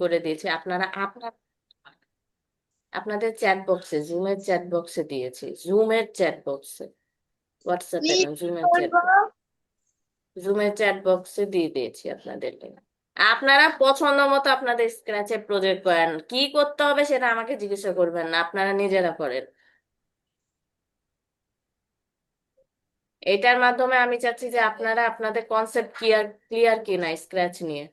করে দিয়েছি। আপনারা আপনাদের চ্যাট বক্সে, জুমের চ্যাট বক্সে দিয়েছি, জুমের চ্যাট বক্সে, কি হোয়াটসঅ্যাপে না, জুমের চ্যাট করবো? জুমের চ্যাট বক্সে দিয়ে দিয়েছি আপনাদের link। আপনারা পছন্দ মতো আপনাদের স্ক্র্যাচে প্রজেক্ট করেন, কি করতে হবে সেটা আমাকে জিজ্ঞাসা করবেন না, আপনারা নিজেরা করেন। এটার মাধ্যমে আমি চাচ্ছি যে আপনারা আপনাদের কনসেপ্ট ক্লিয়ার ক্লিয়ার কিনা স্ক্র্যাচ নিয়ে।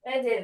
এই যে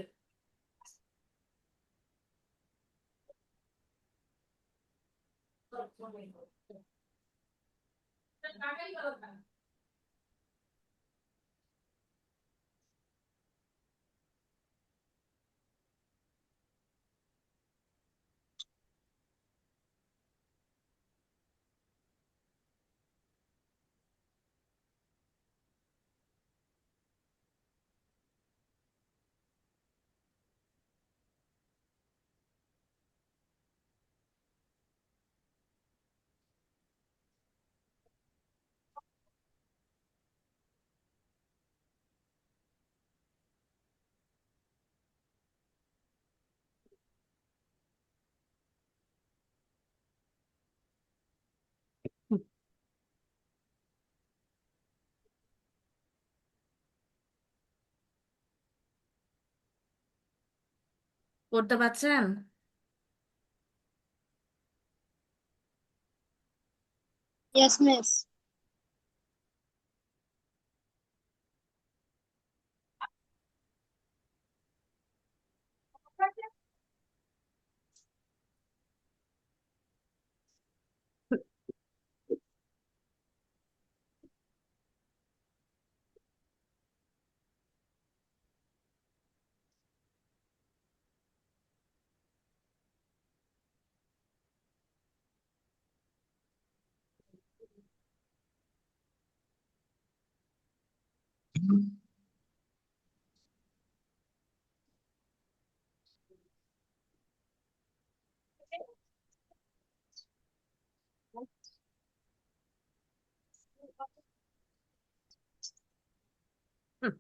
করতে পারছেন? Yes, miss. হুম।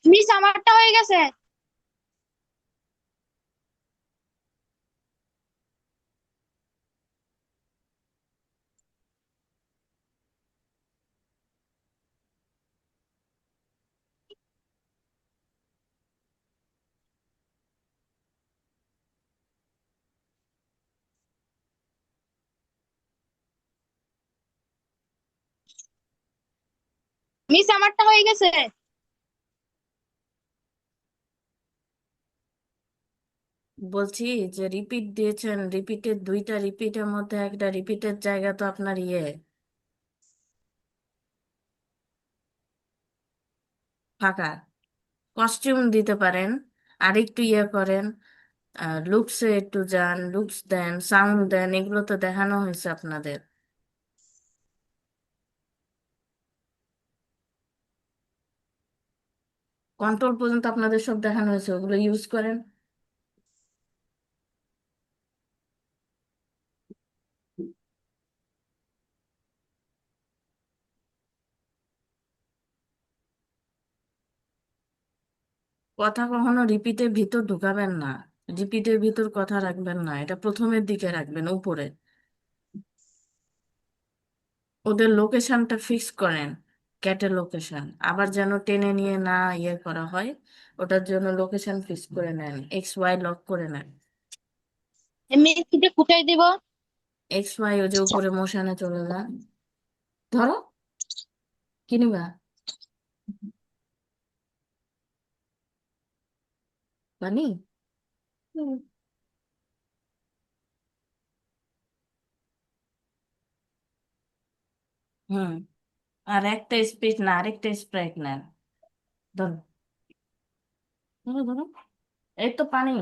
মিস, আমারটা হয়ে গেছে। মিস আমারটা হয়ে গেছে। বলছি যে রিপিট দিয়েছেন, রিপিটের দুইটা রিপিটের মধ্যে একটা রিপিটের জায়গা তো আপনার ফাঁকা। কস্টিউম দিতে পারেন, আর একটু করেন, লুকসে একটু যান, লুকস দেন, সাউন্ড দেন, এগুলো তো দেখানো হয়েছে আপনাদের। কন্ট্রোল পর্যন্ত আপনাদের সব দেখানো হয়েছে, ওগুলো ইউজ করেন। কথা কখনো রিপিটের ভিতর ঢুকাবেন না, রিপিটের ভিতর কথা রাখবেন না, এটা প্রথমের দিকে রাখবেন উপরে। ওদের লোকেশনটা ফিক্স করেন, ক্যাটের লোকেশন আবার যেন টেনে নিয়ে না করা হয়। ওটার জন্য লোকেশন ফিক্স করে নেন, এক্স ওয়াই লক করে নেন। এমনি এটা কোথায় দিব? এক্স ওয়াই ও যে উপরে মোশনে চলে যান, ধরো কি নিবা, পানি। হুম। হুম। আর একটা স্পিচ না, আরেকটা স্প্রাইট নেন। ধরো, ধরো ধরো, এই তো পানি।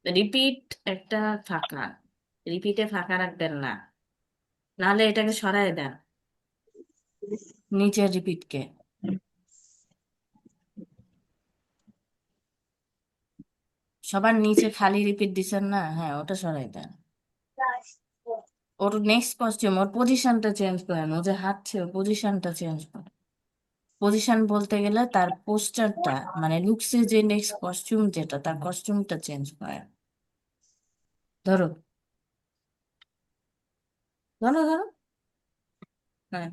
রিপিট একটা ফাঁকা, রিপিটে ফাঁকা রাখবেন না, নাহলে এটাকে সরায় দেন, নিচের রিপিটকে। সবার নিচে খালি রিপিট দিছেন না, হ্যাঁ ওটা সরাই দেন। ওর নেক্সট কস্টিউম, ওর পজিশনটা চেঞ্জ করেন, ও যে হাঁটছে ওর পজিশনটা চেঞ্জ করেন। পজিশন বলতে গেলে তার পোস্টারটা, মানে লুকসের যে নেক্সট কস্টিউম যেটা, তার কস্টিউমটা চেঞ্জ করেন। ধরো, ধরো ধরো। হ্যাঁ।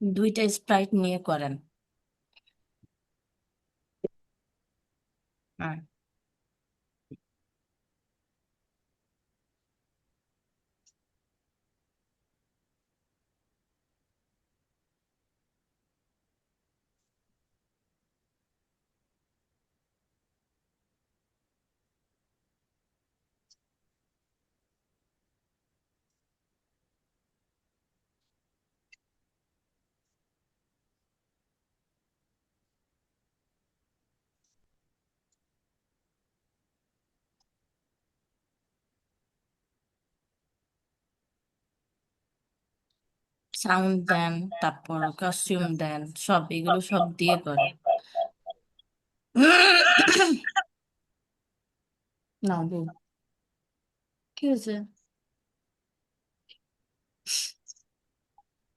দুইটা স্প্রাইট নিয়ে করেন। হ্যাঁ। সাউন্ড দেন, তারপর কস্টিউম দেন, সব এগুলো সব দিয়ে করেন। না বল, কি হয়েছে?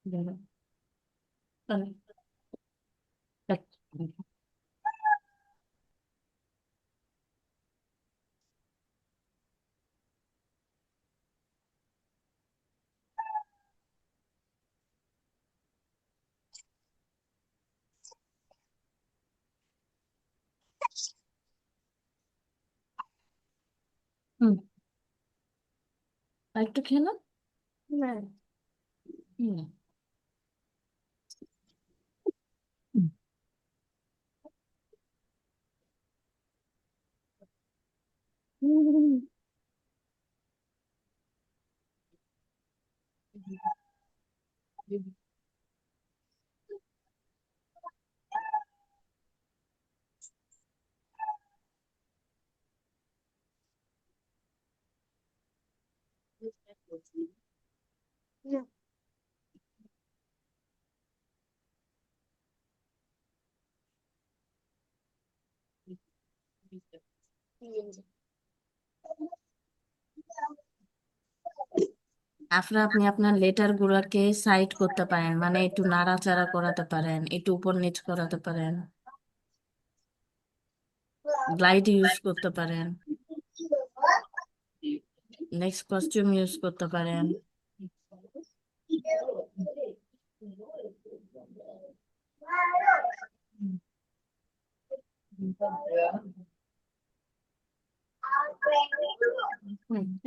বলো। বলো। হুম। আর একটু খেয়ে নাও। হ্যাঁ। হুম। হুম। আপনি আপনার লেটার গুলাকে সাইড করতে পারেন, মানে একটু নাড়াচাড়া করাতে পারেন, একটু উপর নিচ করাতে পারেন, গ্লাইড ইউজ করতে পারেন, নেক্সট কস্টিউম ইউজ করতে পারেন।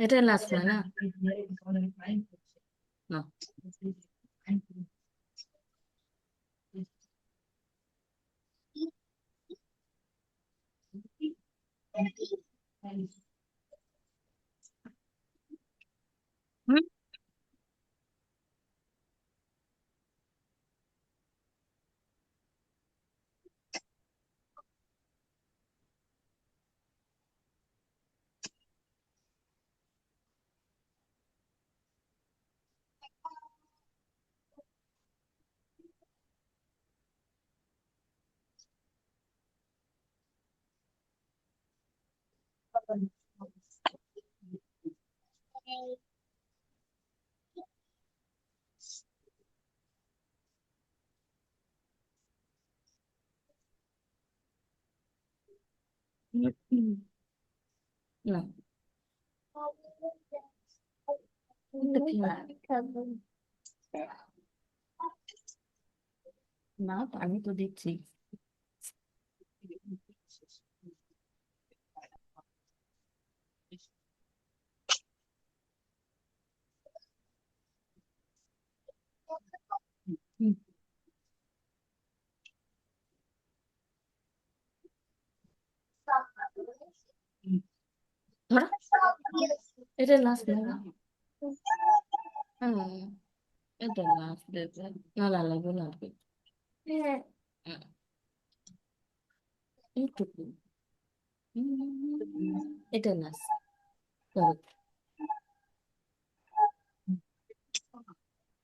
এটা লাস্ট না, না? না। হুম, না, এটা কি? না, পানি তো দিচ্ছি। হুম, ধরো, এটা লাস্ট না, না? হুম, এটা লাস্ট দেবে, না লাগবে, লাগবে। হ্যাঁ, হুম, এইটুকু। এটা লাস্ট। ধরো,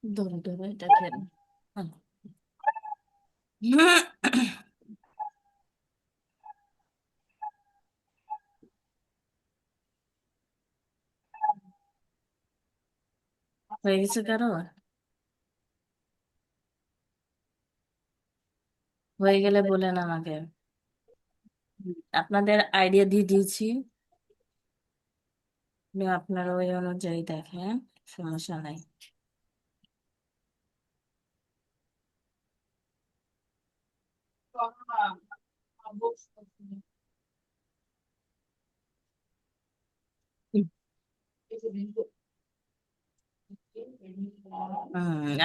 ধরো, ধরো, এটা খেয়ে নাও। হ্যাঁ। হয়ে গেছে কারো? হয়ে গেলে বলেন আমাকে। আপনাদের আইডিয়া দিয়ে দিয়েছি, আপনি আপনার ওই অনুযায়ী দেখেন, সমস্যা নাই।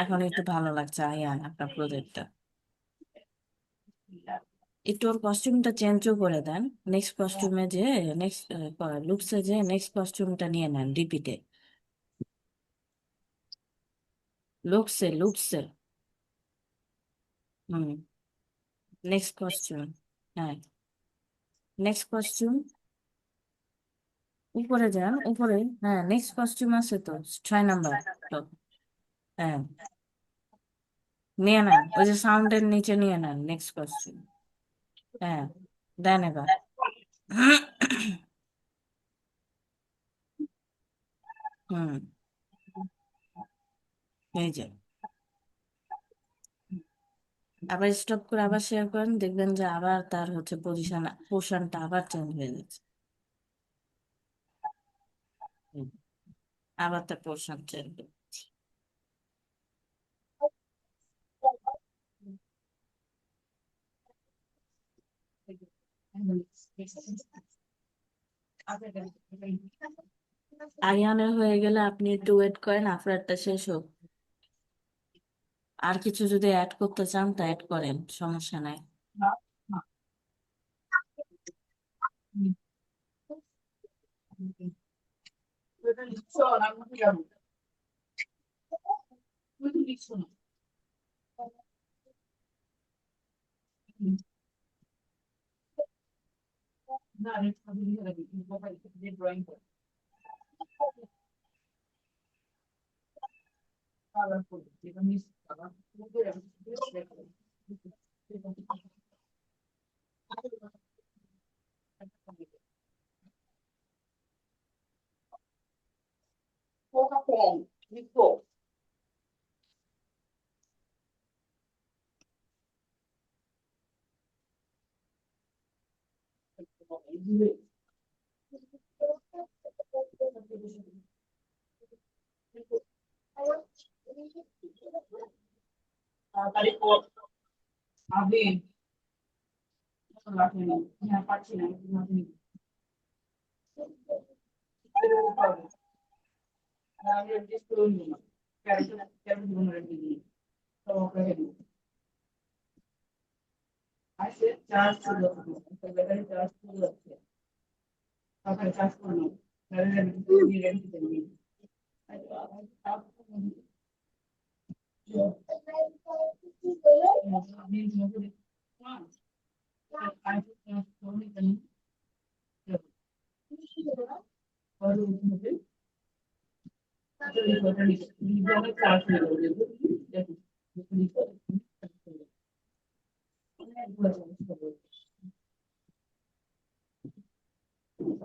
এখন একটু ভালো লাগছে আয়ান, আপনার প্রজেক্টটা। একটু ওর কস্টিউমটা চেঞ্জও করে দেন। নেক্সট কস্টিউমে যে, নেক্সট লুকসে যে নেক্সট কস্টিউমটা নিয়ে নেন রিপিটে। লুকসে, লুকসে। হুম, নেক্সট কস্টিউম। হ্যাঁ, নেক্সট কস্টিউম। উপরে যান, উপরে। হ্যাঁ, নেক্সট কস্টিউম আছে তো, 6 নাম্বার। তো হ্যাঁ, নিয়ে নেন, ওই যে সাউন্ডের নিচে নিয়ে নেন নেক্সট কস্টিউম। হ্যাঁ, দেন এবার। হুম, এই যে, আবার স্টপ করে আবার শেয়ার করেন, দেখবেন যে আবার তার হচ্ছে পোর্শনটা আবার চেঞ্জ হয়ে যাচ্ছে। হুম, আবার তার পোর্শন চেঞ্জ। আরিয়ানের হয়ে গেলে আপনি একটু ওয়েট করেন, আপনারটা শেষ হোক। আর কিছু যদি অ্যাড করতে চান তা অ্যাড করেন, সমস্যা নাই।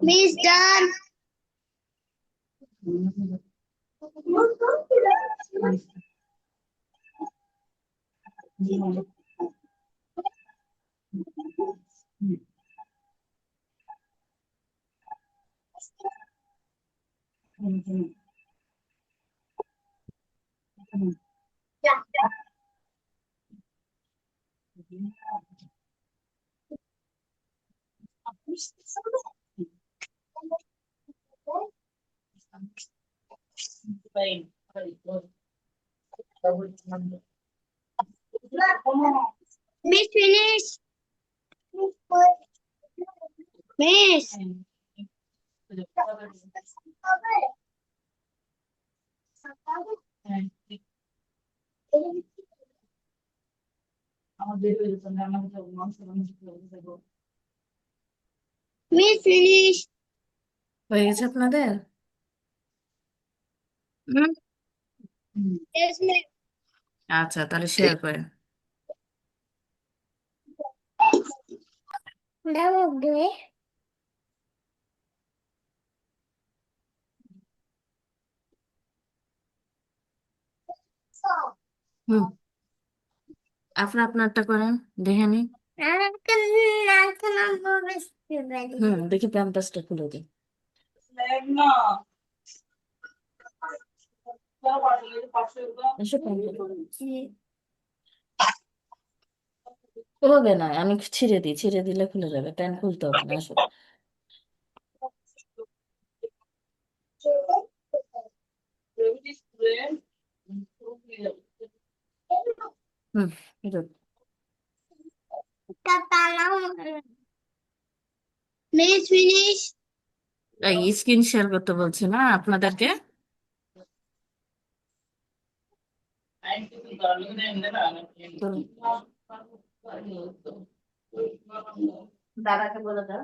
Miss done. Miss finish. Miss. Miss finish. হয়ে গেছে আপনাদের? Yes, miss. আচ্ছা, তাহলে শেয়ার করেন। হুম, আপনারটা করেন, দেখে নি। দেখি প্যাম্পাসটা খুলে দিই। এসো হবে না, আমি ছিঁড়ে দিই, ছিঁড়ে দিলে খুলে যাবে, প্যান্ট খুলতে হবে না, আসো। হুম, এটা Miss finish. স্ক্রিন শেয়ার করতে বলছি না আপনাদেরকে। চলুন। দাদাকে বলে দাও।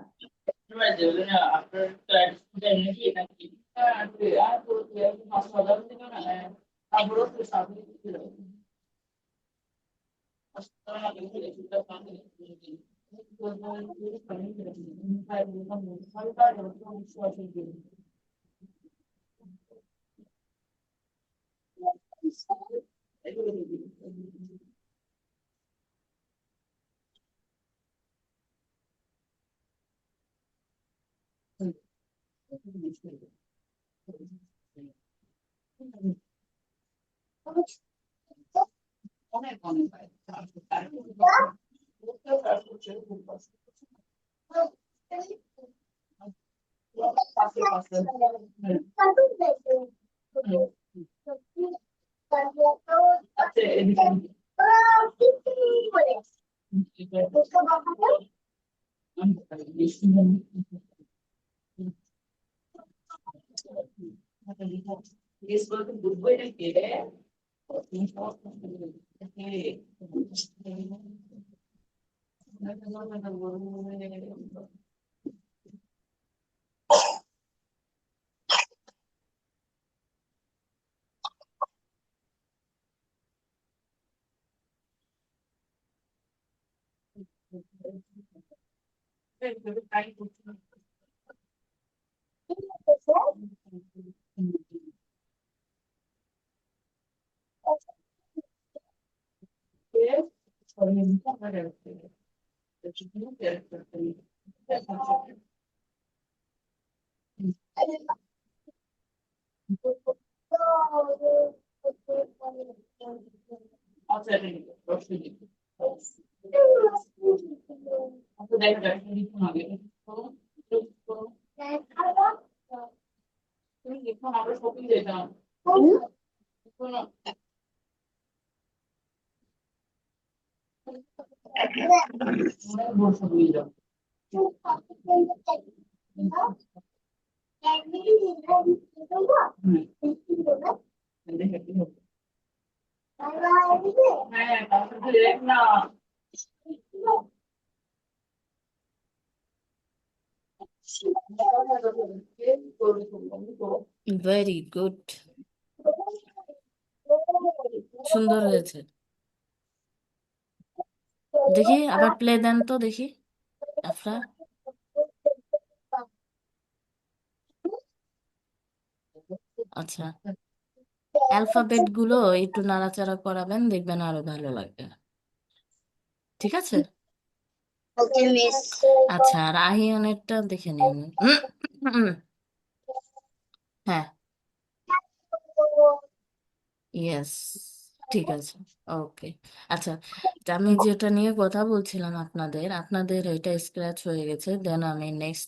ভেরি গুড, সুন্দর হয়েছে। দেখি আবার প্লে দেন তো দেখি আফরা। আচ্ছা, অ্যালফাবেট গুলো একটু নাড়াচাড়া করাবেন, দেখবেন আরো ভালো লাগবে। ঠিক আছে। Okay, Miss. আচ্ছা, আর আহিয়ানেরটা দেখে নিন। হ্যাঁ, ইয়েস, ঠিক আছে, ওকে। আচ্ছা, তা আমি যেটা নিয়ে কথা বলছিলাম আপনাদের, আপনাদের এটা স্ক্র্যাচ হয়ে গেছে, দেন আমি নেক্সট